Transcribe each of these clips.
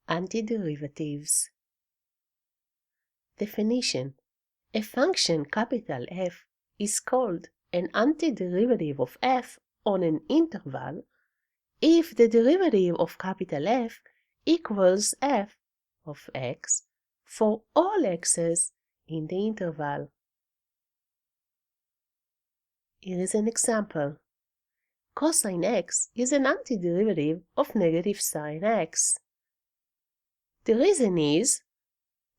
Antiderivatives. Definition: a function capital F is called an antiderivative of f on an interval if the derivative of capital F equals f of x for all x's in the interval. Here is an example. Cosine x is an antiderivative of negative sine x. The reason is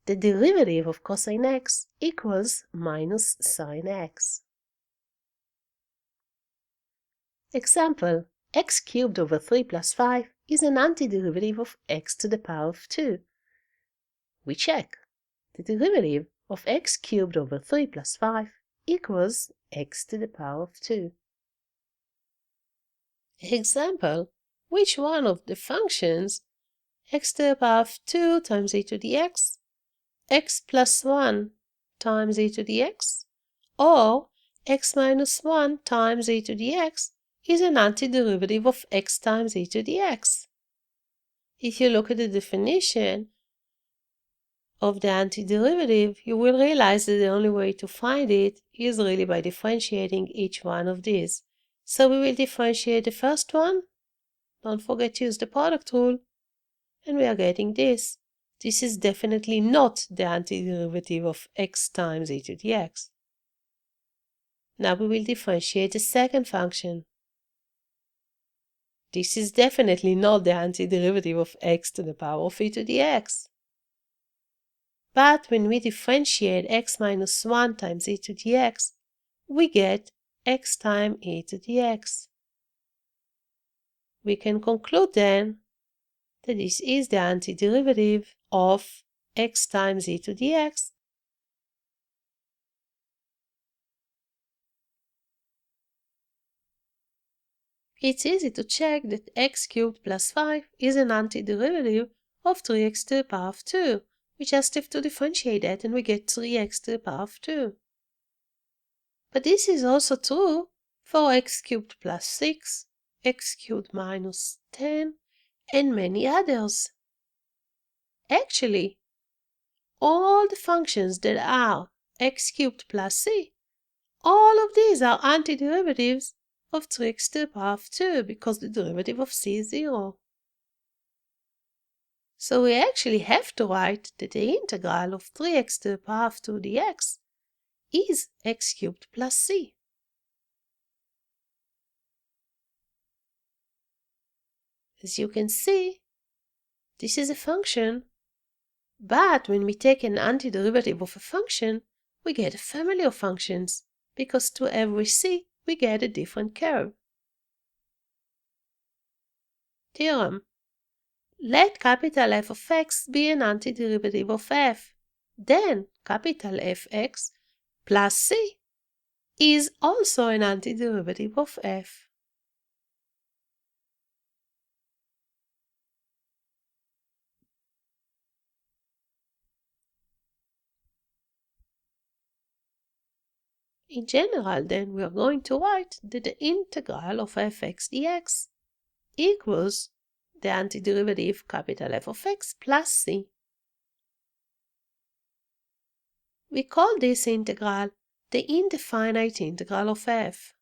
the derivative of cosine x equals minus sine x. Example: x cubed over 3 plus 5 is an antiderivative of x to the power of 2. We check. The derivative of x cubed over 3 plus 5 equals x to the power of 2. Example: which one of the functions x to the power of 2 times e to the x, x plus 1 times e to the x, or x minus 1 times e to the x is an antiderivative of x times e to the x? If you look at the definition of the antiderivative, you will realize that the only way to find it is really by differentiating each one of these. So we will differentiate the first one. Don't forget to use the product rule. And we are getting this. This is definitely not the antiderivative of x times e to the x. Now we will differentiate the second function. This is definitely not the antiderivative of x to the power of e to the x. But when we differentiate x minus 1 times e to the x, we get x times e to the x. We can conclude then that this is the antiderivative of x times e to the x. It's easy to check that x cubed plus 5 is an antiderivative of 3x to the power of 2. We just have to differentiate that and we get 3x to the power of 2. But this is also true for x cubed plus 6, x cubed minus 10, and many others. Actually, all the functions that are x cubed plus c, all of these are antiderivatives of 3x to the power of 2 because the derivative of c is 0. So we actually have to write that the integral of 3x to the power of 2 dx is x cubed plus c. As you can see, this is a function, but when we take an antiderivative of a function, we get a family of functions, because to every c we get a different curve. Theorem: let capital F of x be an antiderivative of f. Then capital Fx plus c is also an antiderivative of f. In general, then, we are going to write that the integral of fx dx equals the antiderivative capital F of x plus c. We call this integral the indefinite integral of f.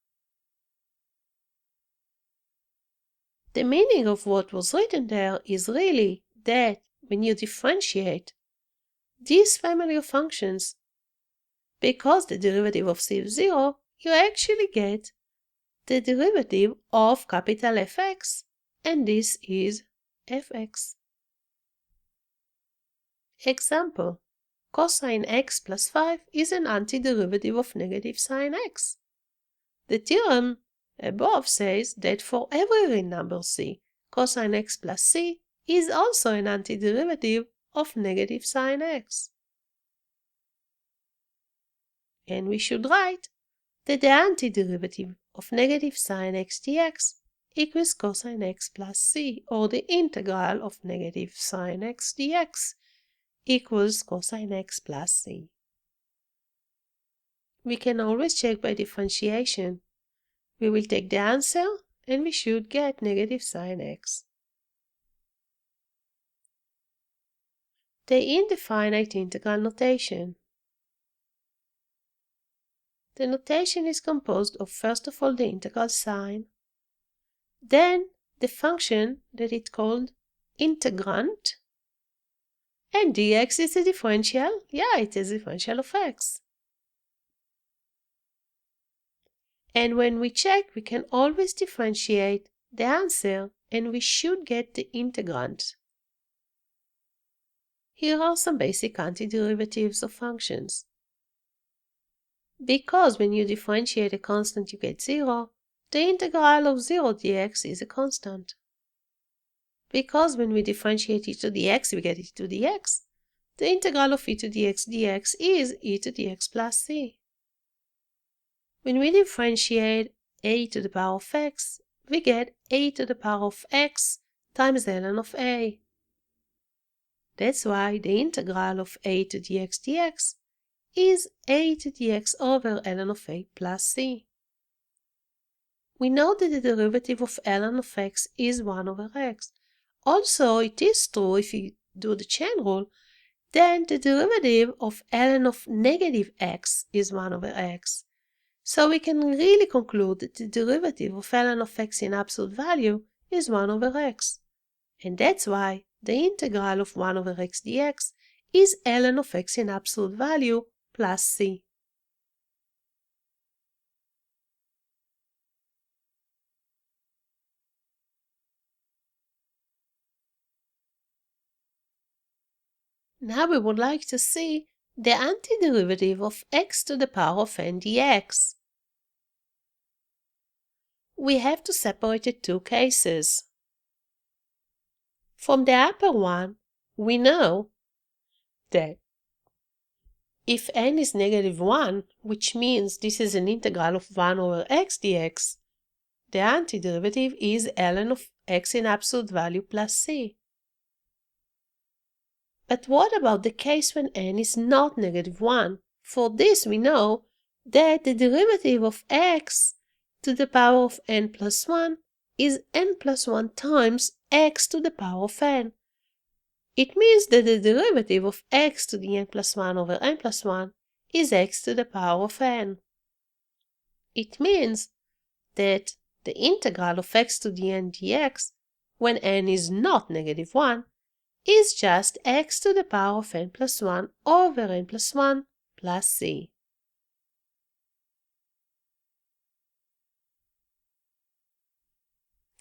The meaning of what was written there is really that when you differentiate this family of functions, because the derivative of c is 0, you actually get the derivative of capital Fx, and this is fx. Example: cosine x plus 5 is an antiderivative of negative sine x. The theorem above says that for every real number c, cosine x plus c is also an antiderivative of negative sine x. And we should write that the antiderivative of negative sine x dx equals cosine x plus c, or the integral of negative sine x dx equals cosine x plus c. We can always check by differentiation. We will take the answer and we should get negative sine x. the indefinite integral notation. The notation is composed of first of all the integral sign, then the function that it called integrand, and dx is a differential. Yeah, it is a differential of x. And when we check, we can always differentiate the answer and we should get the integrand. Here are some basic antiderivatives of functions. Because when you differentiate a constant you get 0, the integral of 0 dx is a constant. Because when we differentiate e to the x we get e to the x, the integral of e to the x dx is e to the x plus c. When we differentiate a to the power of x, we get a to the power of x times ln of a. That's why the integral of a to the x dx is a to the x over ln of a plus c. We know that the derivative of ln of x is 1 over x. Also, it is true if you do the chain rule, then the derivative of ln of negative x is 1 over x. So we can really conclude that the derivative of ln of x in absolute value is 1 over x. And that's why the integral of 1 over x dx is ln of x in absolute value plus c. Now we would like to see the antiderivative of x to the power of n dx. We have to separate the two cases. From the upper one, we know that if n is negative 1, which means this is an integral of 1 over x dx, the antiderivative is ln of x in absolute value plus c. But what about the case when n is not negative 1? For this we know that the derivative of x to the power of n plus 1 is n plus 1 times x to the power of n. It means that the derivative of x to the n plus 1 over n plus 1 is x to the power of n. It means that the integral of x to the n dx, when n is not negative 1, is just x to the power of n plus 1 over n plus 1 plus c.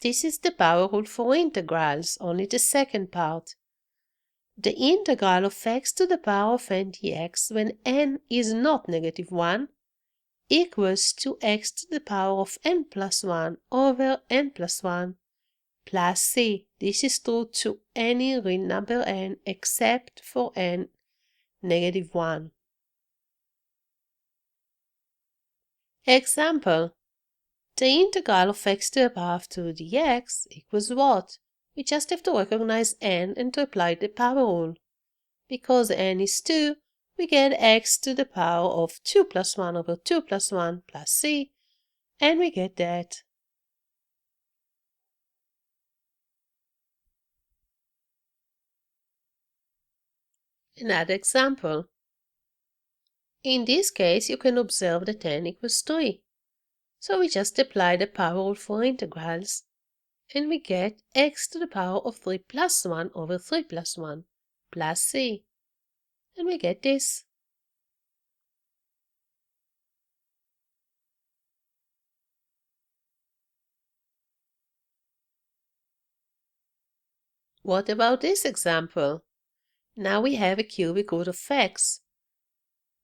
This is the power rule for integrals, only the second part. The integral of x to the power of n dx when n is not negative 1 equals to x to the power of n plus 1 over n plus 1 plus c. This is true to any real number n except for n negative 1. Example: the integral of x to the power of 2 dx equals what? We just have to recognize n and to apply the power rule. Because n is 2, we get x to the power of 2 plus 1 over 2 plus 1 plus c, and we get that. Another example. In this case, you can observe that n equals 3. So we just apply the power rule for integrals, and we get x to the power of 3 plus 1 over 3 plus 1 plus c, and we get this. What about this example? Now we have a cubic root of x.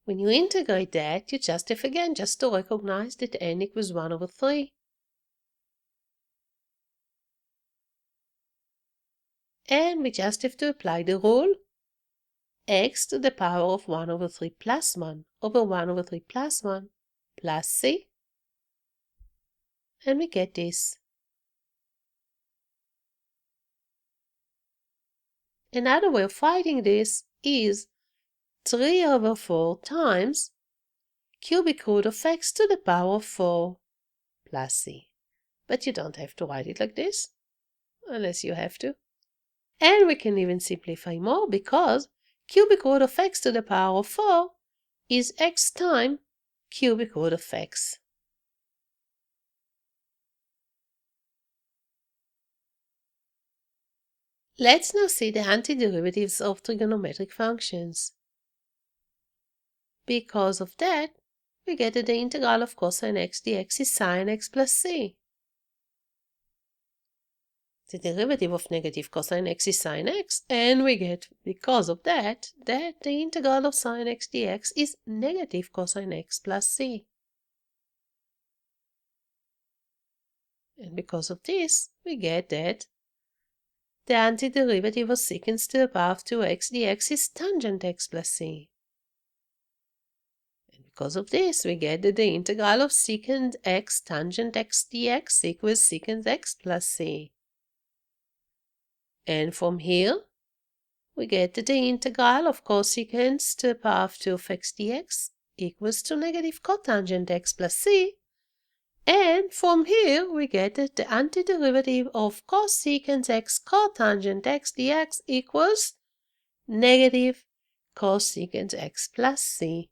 When you integrate that, you just have again just to recognize that n equals 1 over 3. And we just have to apply the rule x to the power of 1 over 3 plus 1 over 1 over 3 plus 1 plus c, and we get this. Another way of writing this is 3 over 4 times cubic root of x to the power of 4 plus c. But you don't have to write it like this, unless you have to. And we can even simplify more because cubic root of x to the power of 4 is x times cubic root of x. Let's now see the antiderivatives of trigonometric functions. Because of that, we get that the integral of cosine x dx is sine x plus c. The derivative of negative cosine x is sine x, and we get, because of that the integral of sine x dx is negative cosine x plus c. And because of this, we get that the antiderivative of secant to the power of 2x dx is tangent x plus c. And because of this, we get that the integral of secant x tangent x dx equals secant x plus c. And from here, we get that the integral of cosecant to the power of 2 of x dx equals to negative cotangent x plus c. And from here, we get that the antiderivative of cosecant x cotangent x dx equals negative cosecant x plus c.